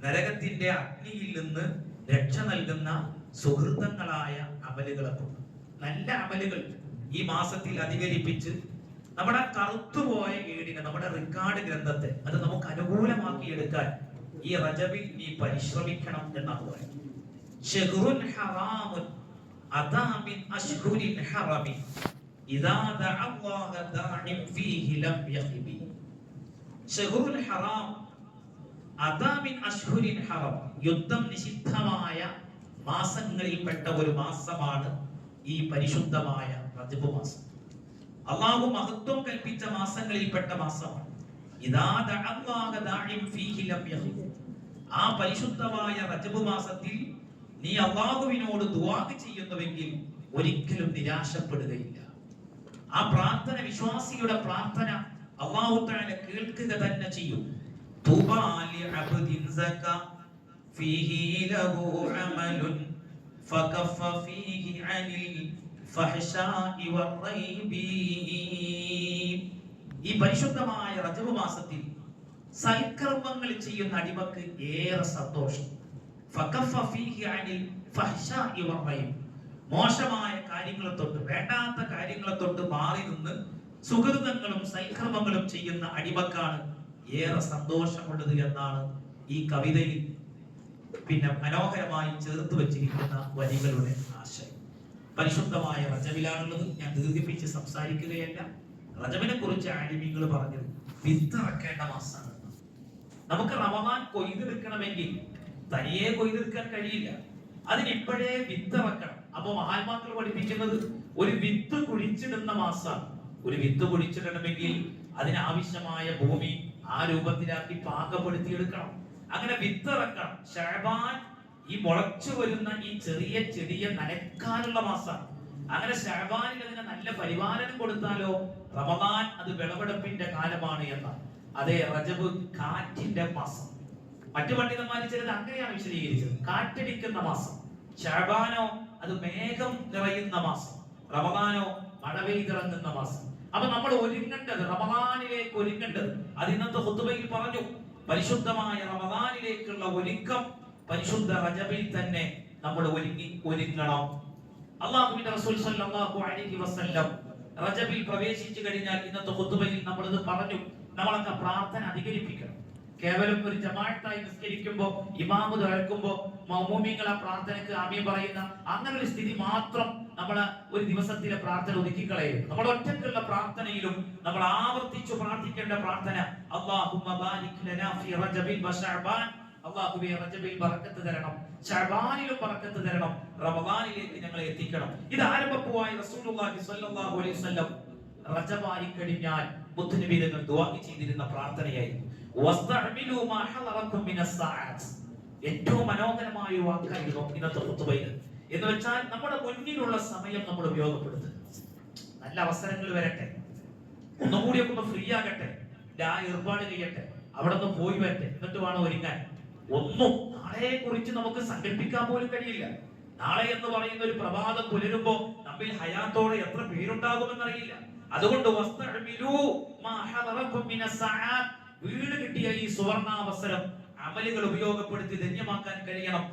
നരകത്തിന്റെ അഗ്നിയിൽ നിന്ന് രക്ഷ നൽകുന്ന സുഹൃത്തങ്ങളായ അമലുകളെ കൊണ്ട് നല്ല അമലുകൾ ഈ മാസത്തിൽ അധികരിപ്പിച്ച് നമ്മുടെ കറുത്തുപോയ ഏടിനെ, നമ്മുടെ റിക്കാർഡ് ഗ്രന്ഥത്തെ അത് നമുക്ക് അനുകൂലമാക്കി എടുക്കാൻ ഈ റജബിൽ നീ പരിശ്രമിക്കണം എന്നാണ് പറയുന്നത്. ശഹ്റുൻ ഹറാമുൻ അതാ മിൻ അശ്ഹുരിൻ ഹറമി ഇദാ ദഅല്ലാഹ ദാഇൻ ഫീഹി ലം യഖിബി. ശഹ്റുൽ ഹറാം അതാ മിൻ അശ്ഹുരിൻ ഹറം, യുദ്ധം നിഷിദ്ധമായ മാസങ്ങളിൽപ്പെട്ട ഒരു മാസമാണ് ഈ പരിശുദ്ധമായ റജബ് മാസം. അല്ലാഹു മഹത്വം കൽപ്പിച്ച മാസങ്ങളിൽപ്പെട്ട മാസമാണ്. ഇദാ ദഅല്ലാഹ ദാഇൻ ഫീഹി ലം യഖിബി. ആ പരിശുദ്ധമായ റജബ് മാസത്തിൽ നീ അല്ലാഹുവിനോട് ദുആ ചെയ്യുന്നുവെങ്കിൽ ഒരിക്കലും നിരാശപ്പെടുകയില്ല. ആ പ്രാർത്ഥന, വിശ്വാസിയുടെ പ്രാർത്ഥന അല്ലാഹു തആല കേൾക്കുക തന്നെ ചെയ്യും. തുബാ ലിഅബ്ദിൻ സക ഫീഹി ലഹു അമലുൻ ഫകഫ ഫീഹി അനിൽ ഫഹ്ശാഇ വറൈബി. ഈ പരിശുദ്ധമായ റജബ് മാസത്തിൽ സൽക്കർമ്മങ്ങൾ ചെയ്യുന്ന അടിമക്ക് ഏറെ സന്തോഷം. ഫകഫ ഫീഹി അനിൽ ഫഹ്ശാഇ വറൈബി. മോശമായ കാര്യങ്ങളെ തൊട്ട്, വേണ്ടാത്ത കാര്യങ്ങളെ തൊട്ട് മാറി നിന്ന് സുഹൃതങ്ങളും സൽക്കർമ്മങ്ങളും ചെയ്യുന്ന അടിമക്കാണ് ഏറെ സന്തോഷമുള്ളത് എന്നാണ് ഈ കവിതയിൽ മനോഹരമായി ചേർത്ത് വെച്ചിരിക്കുന്ന വരികളുടെ ആശയം. പരിശുദ്ധമായ റജബിലാണുള്ളത്. ഞാൻ ദീർഘിപ്പിച്ച് സംസാരിക്കുകയല്ല. റജബിനെ കുറിച്ച് ആലിമീങ്ങൾ പറഞ്ഞത് വിത്തിറക്കേണ്ട മാസമാണ്. നമുക്ക് റമദാൻ കൊയ്തെടുക്കണമെങ്കിൽ തനിയെ കൊയ്തെടുക്കാൻ കഴിയില്ല. അതിനിപ്പോഴേ വിത്തിറക്കണം. അപ്പൊ മഹാത്മാക്കൾ പഠിപ്പിക്കുന്നത് ഒരു വിത്ത് കുഴിച്ചിടുന്ന മാസമാണ്. ഒരു വിത്ത് കുഴിച്ചിടണമെങ്കിൽ അതിനാവശ്യമായ ഭൂമി ആ രൂപത്തിലാക്കി പാകപ്പെടുത്തിയെടുക്കണം. അങ്ങനെ വിത്തിറക്കണം. ശഅബാൻ ഈ മുളച്ചു വരുന്ന ഈ ചെറിയ ചെടിയെ നനയ്ക്കാനുള്ള മാസമാണ്. അങ്ങനെ ശഅബാനിൽ അതിന് നല്ല പരിപാലനം കൊടുത്താലോ റമദാൻ അത് വിളവെടുപ്പിന്റെ കാലമാണ് എന്നാണ്. അതേ റജബ് കാറ്റിന്റെ മാസം. മറ്റു പണ്ഡിതന്മാർ ചിലത് അങ്ങനെയാണ് വിശദീകരിച്ചത്. കാറ്റടിക്കുന്ന മാസം. ശഅബാനോ അത് മേഘം നിറയുന്ന മാസം. റമദാനോ മഴ പെയ്തിറങ്ങുന്ന മാസം. അപ്പൊ നമ്മൾ ഒരുങ്ങേണ്ടത്, റമദാനിലേക്ക് ഒരുങ്ങേണ്ടത്, അത് ഇന്നത്തെ ഖുതുബയിൽ പറഞ്ഞു. പരിശുദ്ധമായ റമദാനിലേക്കുള്ള ഒരുക്കം പരിശുദ്ധ റജബിൽ തന്നെ നമ്മൾ ഒരുങ്ങണം. അല്ലാഹുവിന്റെ റസൂൽ സല്ലല്ലാഹു അലൈഹി വസല്ലം റജബിൽ പ്രവേശിച്ചു കഴിഞ്ഞാൽ ഇന്നത്തെ ഖുതുബയിൽ നമ്മൾ ഇത് പറഞ്ഞു. നമ്മളൊക്കെ പ്രാർത്ഥന അധികരിപ്പിക്കണം. കേവലം ഒരു ജമാഅത്തായി നിസ്കരിക്കുമ്പോൾ ഇമാമ് തുഴക്കുമ്പോൾ മൗമൂമിങ്ങൾ ആ പ്രാർത്ഥനയ്ക്ക് ആമീൻ പറയുന്ന അങ്ങനെ ഒരു സ്ഥിതി മാത്രം നമ്മൾ ഒരു ദിവസത്തിലെ പ്രാർത്ഥന ഒതുക്കിക്കളയും. നമ്മൾ ഒറ്റയ്ക്കുള്ള പ്രാർത്ഥനയിലും നമ്മൾ ആവർത്തിച്ചു പ്രാർത്ഥിക്കേണ്ട പ്രാർത്ഥന അല്ലാഹുമ്മ ബാരിക് ലനാ ഫീ റജബിൻ വ ശഅബാൻ. അല്ലാഹുവേ റജബിൽ ബറക്കത്ത് തരണം, ശഅബാനിലും ബറക്കത്ത് തരണം, റമദാനിലേക്ക് ഞങ്ങളെ എത്തിക്കണം. ഇത് ആരംഭപ്പുവായി റസൂലുള്ളാഹി സ്വല്ലല്ലാഹു അലൈഹി വസല്ലം റജബായി കഴിഞ്ഞാൽ മുത്തുനബി തങ്ങൾ ദുആ ചെയ്തിരുന്ന പ്രാർത്ഥനയായിരുന്നു. വസ്തഅമിലു മാ ഹളറകും മിനസ് സഅഅത്ത്. ഏറ്റവും മനോഹരമായ ഒരു വാക്കായിരുന്നു ഇന്നത്തെ ഖുതുബയിൽ. എന്ന് വെച്ചാൽ നമ്മുടെ മുന്നിലുള്ള സമയം നമ്മൾ ഉപയോഗപ്പെടുത്തുക. നല്ല അവസരങ്ങൾ വരട്ടെ, ഒന്നുകൂടിയൊക്കെ ഒന്ന് ഫ്രീ ആകട്ടെ, ഏർപ്പാട് ചെയ്യട്ടെ, അവിടെ നിന്ന് പോയി വരട്ടെ, എന്നിട്ട് വേണം ഒരുങ്ങാൻ. ഒന്നും നാളെയെ കുറിച്ച് നമുക്ക് സങ്കല്പിക്കാൻ പോലും കഴിയില്ല. നാളെ എന്ന് പറയുന്ന ഒരു പ്രഭാതം പുലരുമ്പോ നമ്മിൽ ഹയാത്തോടെ എത്ര പേരുണ്ടാകുമെന്നറിയില്ല. അതുകൊണ്ട് വീട് കിട്ടിയ ഈ സുവർണാവസരം അമലുകൾ ഉപയോഗപ്പെടുത്തി ധന്യമാക്കാൻ കഴിയണം.